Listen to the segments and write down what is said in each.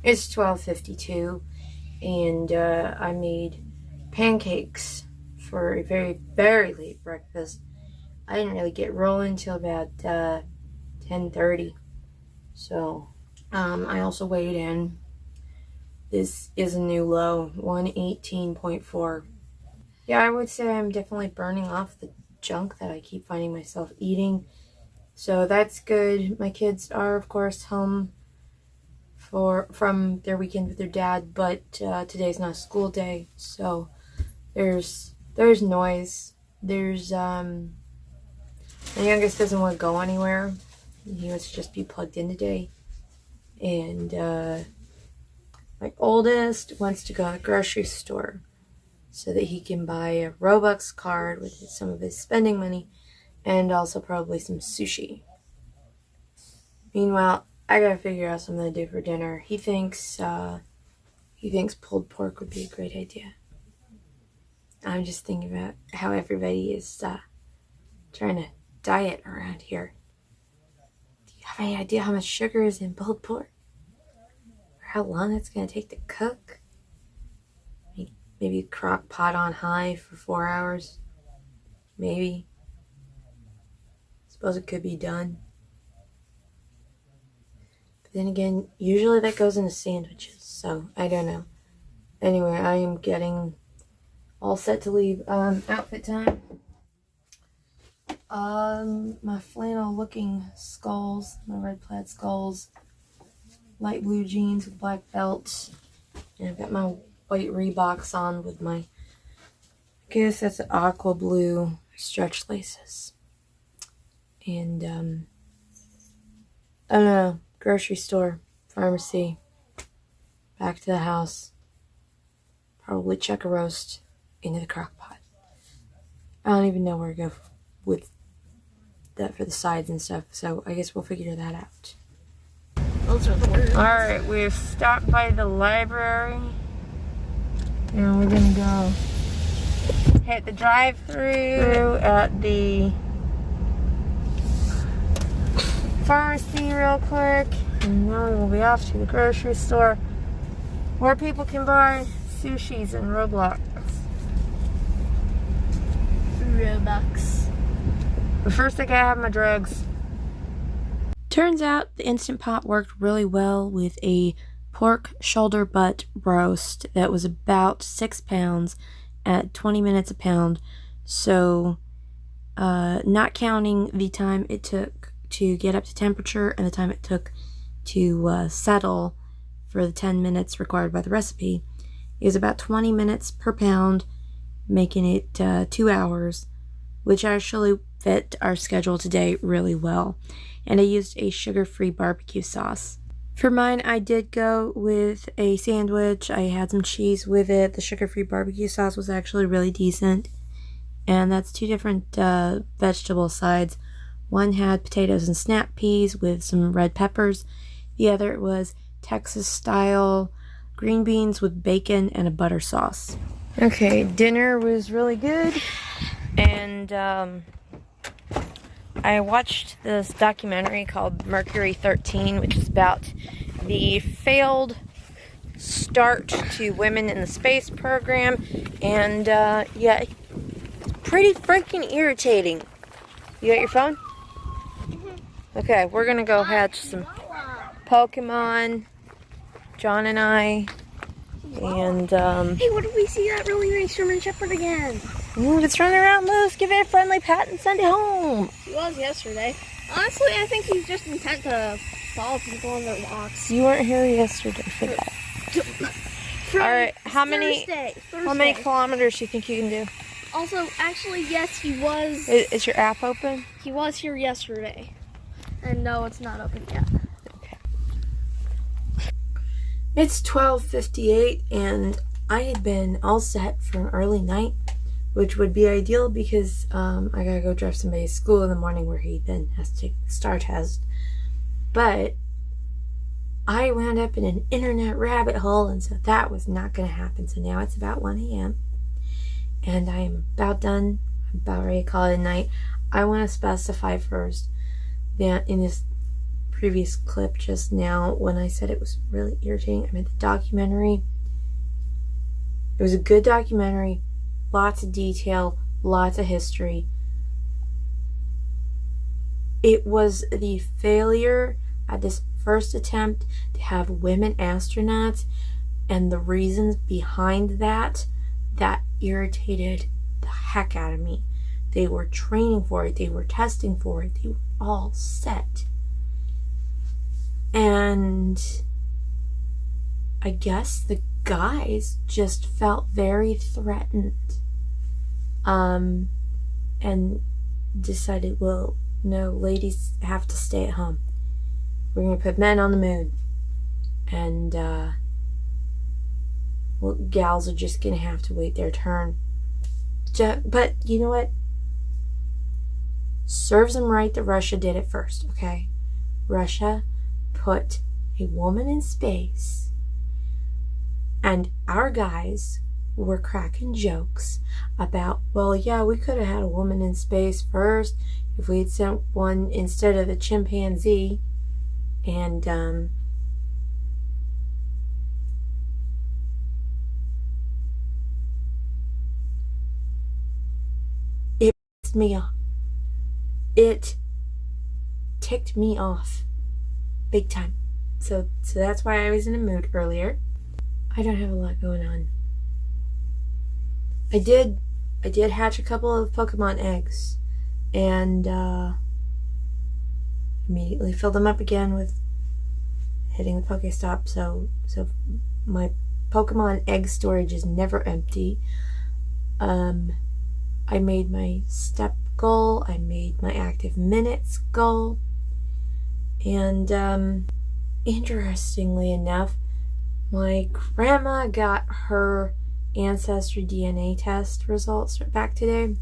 It's 12:52, and I made pancakes for a very, very late breakfast. I didn't really get rolling until about 10:30. So, I also weighed in. This is a new low, 118.4. Yeah, I would say I'm definitely burning off the junk that I keep finding myself eating. So that's good. My kids are, of course, home from their weekend with their dad, but today's not a school day, so there's noise. There's my youngest doesn't want to go anywhere. He wants to just be plugged in today, and my oldest wants to go to the grocery store so that he can buy a Robux card with some of his spending money, and also probably some sushi. Meanwhile, I gotta figure out something to do for dinner. He thinks pulled pork would be a great idea. I'm just thinking about how everybody is trying to diet around here. Do you have any idea how much sugar is in pulled pork? Or how long it's gonna take to cook? Maybe crock pot on high for 4 hours. Maybe. Suppose it could be done. But then again, usually that goes into sandwiches, so I don't know. Anyway, I am getting all set to leave. Outfit time. My flannel looking skulls, my red plaid skulls, light blue jeans with black belts, and I've got my white Reeboks on with my, I guess that's aqua blue stretch laces. And, I don't know, grocery store, pharmacy, back to the house, probably check a roast into the crock pot. I don't even know where to go with that for the sides and stuff, so I guess we'll figure that out. Those are the words. Alright, we've stopped by the library, and we're gonna go hit the drive-through at the pharmacy real quick, and then we'll be off to the grocery store where people can buy sushis and Roblox. Robux. But first I gotta have my drugs. Turns out the Instant Pot worked really well with a pork shoulder butt roast that was about 6 pounds at 20 minutes a pound. So, not counting the time it took to get up to temperature and the time it took to settle for the 10 minutes required by the recipe, is about 20 minutes per pound, making it 2 hours, which actually fit our schedule today really well. And I used a sugar-free barbecue sauce. For mine, I did go with a sandwich. I had some cheese with it. The sugar-free barbecue sauce was actually really decent. And that's 2 different vegetable sides. One had potatoes and snap peas with some red peppers. The other was Texas-style green beans with bacon and a butter sauce. Okay, dinner was really good. And I watched this documentary called Mercury 13, which is about the failed start to women in the space program. And yeah, it's pretty freaking irritating. You got your phone? Okay, we're gonna go hatch some Pokemon, John and I, and Hey, what did we see that really nice German Shepherd again? It's running around loose. Give it a friendly pat and send it home. He was yesterday. Honestly, I think he's just intent to follow people on their walks. You weren't here yesterday for that. Alright, how many kilometers do you think you can do? Also, actually, yes, he was. Is your app open? He was here yesterday. And no, it's not open yet. Okay. It's 12:58, and I had been all set for an early night, which would be ideal because I gotta go drive somebody to school in the morning where he then has to take the STAR test. But I wound up in an internet rabbit hole, and so that was not gonna happen. So now it's about 1 a.m. and I am about done. I'm about ready to call it a night. I want to specify first that in this previous clip just now when I said it was really irritating. I meant the documentary. It was a good documentary, lots of detail, lots of history. It was the failure at this first attempt to have women astronauts and the reasons behind that irritated the heck out of me. They were training for it, they were testing for it, they were all set. And I guess the guys just felt very threatened. And decided, well, no, ladies have to stay at home. We're going to put men on the moon. And, well, gals are just going to have to wait their turn. But, you know what? Serves them right that Russia did it first, okay? Russia put a woman in space. And our guys were cracking jokes about, well, yeah, we could have had a woman in space first if we had sent one instead of the chimpanzee. And it pissed me off. It ticked me off big time. So that's why I was in a mood earlier. I don't have a lot going on. I did hatch a couple of Pokemon eggs and immediately filled them up again with hitting the Pokestop. So my Pokemon egg storage is never empty. I made my step goal. I made my active minutes goal. And interestingly enough, my grandma got her ancestry DNA test results back today.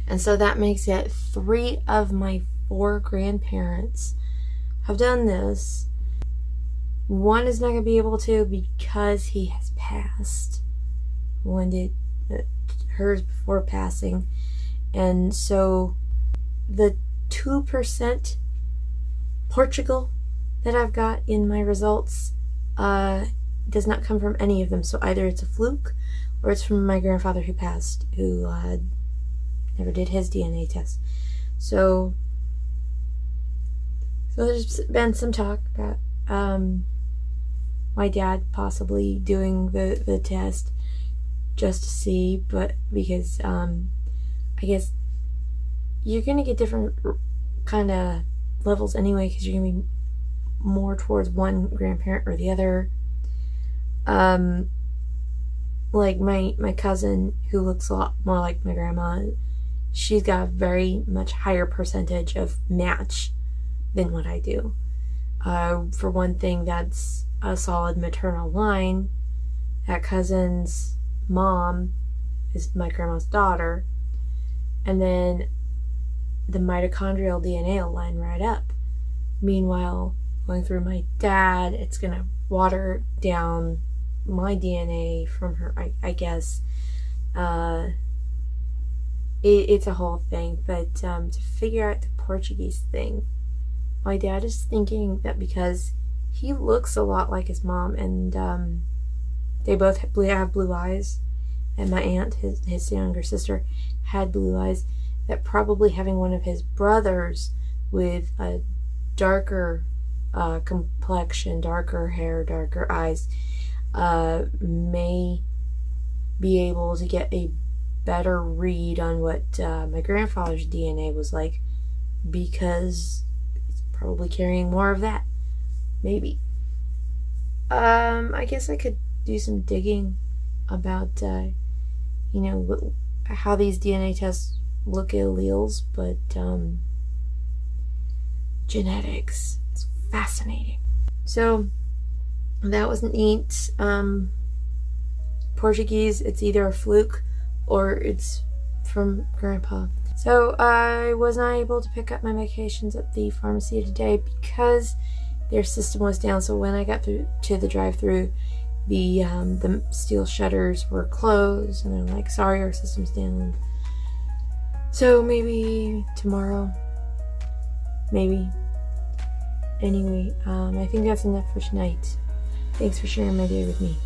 And so that makes it 3 of my 4 grandparents have done this. One is not going to be able to because he has passed. One did hers before passing. And so the 2% Portugal that I've got in my results does not come from any of them. So either it's a fluke or it's from my grandfather who passed, who never did his DNA test. So there's been some talk about my dad possibly doing the test just to see, but because I guess you're going to get different kind of levels anyway, because you're going to be more towards one grandparent or the other. Like my cousin, who looks a lot more like my grandma, she's got a very much higher percentage of match than what I do. For one thing, that's a solid maternal line. That cousin's mom is my grandma's daughter, and then the mitochondrial DNA will line right up. Meanwhile, going through my dad, it's gonna water down my DNA from her, I guess. It's a whole thing, but to figure out the Portuguese thing, my dad is thinking that because he looks a lot like his mom, and they both have blue eyes, and my aunt, his younger sister, had blue eyes, that probably having one of his brothers with a darker complexion, darker hair, darker eyes, may be able to get a better read on what my grandfather's DNA was like, because he's probably carrying more of that. Maybe. I guess I could do some digging about, how these DNA tests look at alleles, but genetics is fascinating. So that was neat. Portuguese, it's either a fluke or it's from Grandpa. So I was not able to pick up my medications at the pharmacy today because their system was down. So when I got through to the drive-through, the steel shutters were closed, and they're like, sorry, our system's down. So maybe tomorrow, maybe. anyway, I think that's enough for tonight. Thanks for sharing my day with me.